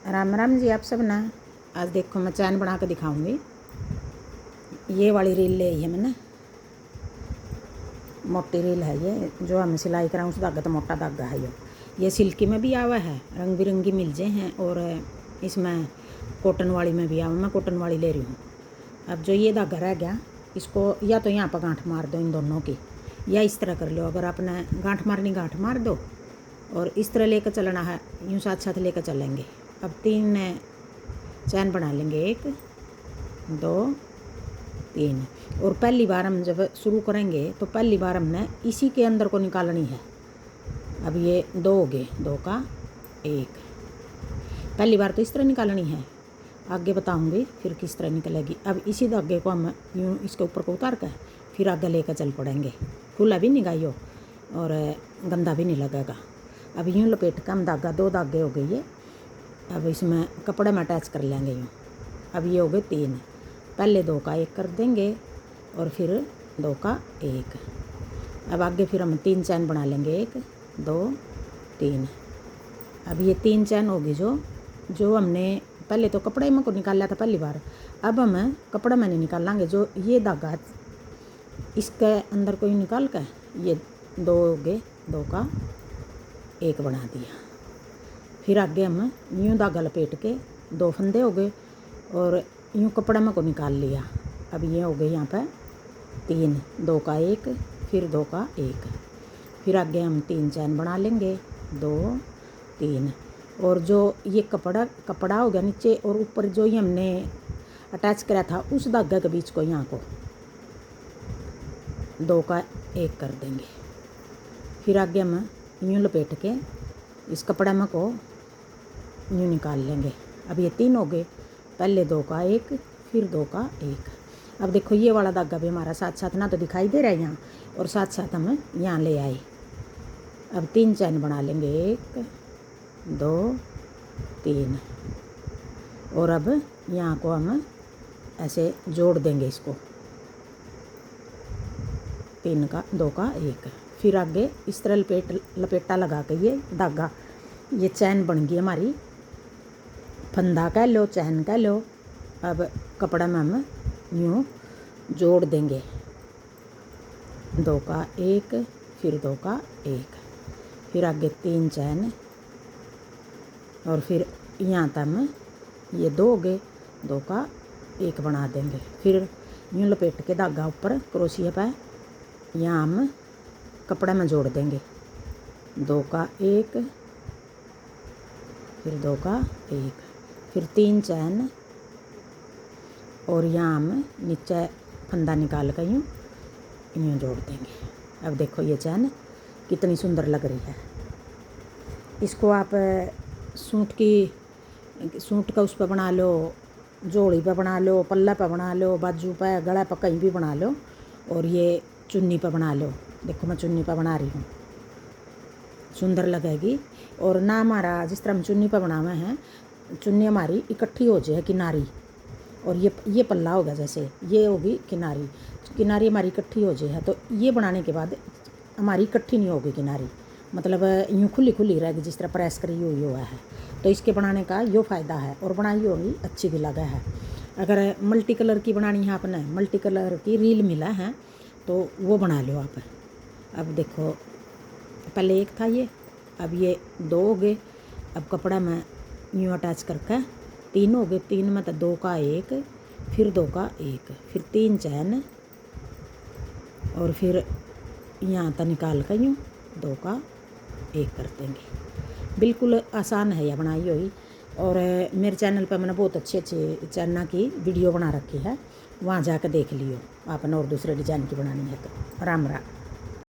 राम राम जी आप सब ना। आज देखो मैं चैन बना के दिखाऊंगी। ये वाली रील ले आई है मैंने, मोटी रील है ये, जो हम सिलाई कराऊँ उस धागा तो मोटा धागा है ये सिल्की में भी आवा है, रंग बिरंगी मिलजे हैं, और इसमें कॉटन वाली में भी आवा। मैं कॉटन वाली ले रही हूँ। अब जो ये धागा रह गया, इसको या तो यहाँ पर गांठ मार दो इन दोनों की, या इस तरह कर लो। अगर आपने गांठ मारनी गांठ मार दो, और इस तरह लेकर चलना है, यूँ साथ साथ लेकर चलेंगे। अब 3 चैन बना लेंगे, 1 2 3। और पहली बार हम जब शुरू करेंगे तो पहली बार हमने इसी के अंदर को निकालनी है। अब ये 2 हो गए, 2 का 1। पहली बार तो इस तरह निकालनी है, आगे बताऊंगी फिर किस तरह निकलेगी। अब इसी धागे को हम यूँ इसके ऊपर को उतार कर फिर आगे लेकर चल पड़ेंगे। खुला भी नहीं गाइयो और गंदा भी नहीं लगेगा। अब यूँ लपेट कर हम धागा, 2 धागे हो गए ये। अब इसमें कपड़े में अटैच कर लेंगे यूँ। अब ये हो गए 3, पहले 2 का 1 कर देंगे और फिर 2 का 1। अब आगे फिर हम 3 चैन बना लेंगे, 1 2 3। अब ये 3 चैन होगी जो हमने पहले तो कपड़े में को निकाला था पहली बार। अब हम कपड़े में नहीं निकालेंगे, जो ये धागा इसके अंदर को ही निकाल कर ये 2 हो गए, 2 का 1 बना दिया। फिर आगे हम यूँ धागा लपेट के 2 फंदे हो गए और यूँ कपड़े में को निकाल लिया। अब ये हो गए यहाँ पर 3, 2 का 1 फिर 2 का 1। फिर आगे हम 3 चैन बना लेंगे, 2 3। और जो ये कपड़ा हो गया नीचे, और ऊपर जो ये हमने अटैच करा था उस धागे के बीच को यहाँ को 2 का 1 कर देंगे। फिर आगे हम यूँ लपेट के इस कपड़े में को यूँ निकाल लेंगे। अब ये 3 हो गए, पहले 2 का 1 फिर 2 का 1। अब देखो ये वाला धागा भी हमारा साथ साथ ना तो दिखाई दे रहा है यहाँ, और साथ साथ हम यहाँ ले आए। अब 3 चैन बना लेंगे, 1 2 3। और अब यहाँ को हम ऐसे जोड़ देंगे इसको, 3 का 2 का 1। फिर आगे इस तरह लपेटा लगा के ये धागा, ये चैन बन गई हमारी, फंदा कह लो चैन कह लो। अब कपड़ा में हम यूँ जोड़ देंगे, 2 का 1 फिर 2 का 1। फिर आगे 3 चैन, और फिर यहाँ तक हम ये 2 हो गए, 2 का 1 बना देंगे। फिर यूँ लपेट के धागा ऊपर क्रोशिया पे यहाँ हम कपड़े में जोड़ देंगे, 2 का 1 फिर 2 का 1। फिर 3 चैन, और यहाँ हम नीचे फंदा निकाल कर यूँ जोड़ देंगे। अब देखो ये चैन कितनी सुंदर लग रही है। इसको आप सूट का उस पर बना लो, जोड़ी पर बना लो, पल्ला पर बना लो, बाजू पर, गला पर, कहीं भी बना लो। और ये चुन्नी पर बना लो, देखो मैं चुन्नी पर बना रही हूँ, सुंदर लगेगी। और ना हमारा जिस तरह हम चुन्नी पर बनावे हैं, चुन्नी हमारी इकट्ठी हो जाए किनारी, और ये पल्ला होगा, जैसे ये होगी किनारी हमारी इकट्ठी हो जाए। तो ये बनाने के बाद हमारी इकट्ठी नहीं होगी किनारी, मतलब यूँ खुली खुली रहेगी जिस तरह प्रेस करी हुई हुआ है। तो इसके बनाने का यो फ़ायदा है, और बनाई होगी अच्छी भी लगा है। अगर मल्टी कलर की बनानी है आपने, मल्टी कलर की रील मिला है तो वो बना लो आप। अब देखो पहले 1 था ये, अब ये 2 हो गए। अब कपड़ा में यूँ अटैच करके 3 हो गए, 3 में तो 2 का 1 फिर 2 का 1। फिर 3 चैन, और फिर यहाँ तक निकाल कर यूँ 2 का 1 कर देंगे। बिल्कुल आसान है यह बनाई हुई। और मेरे चैनल पर मैंने बहुत अच्छे चैनल की वीडियो बना रखी है, वहाँ जाकर देख लियो आपने, और दूसरे डिज़ाइन की बनानी है तो। राम राम।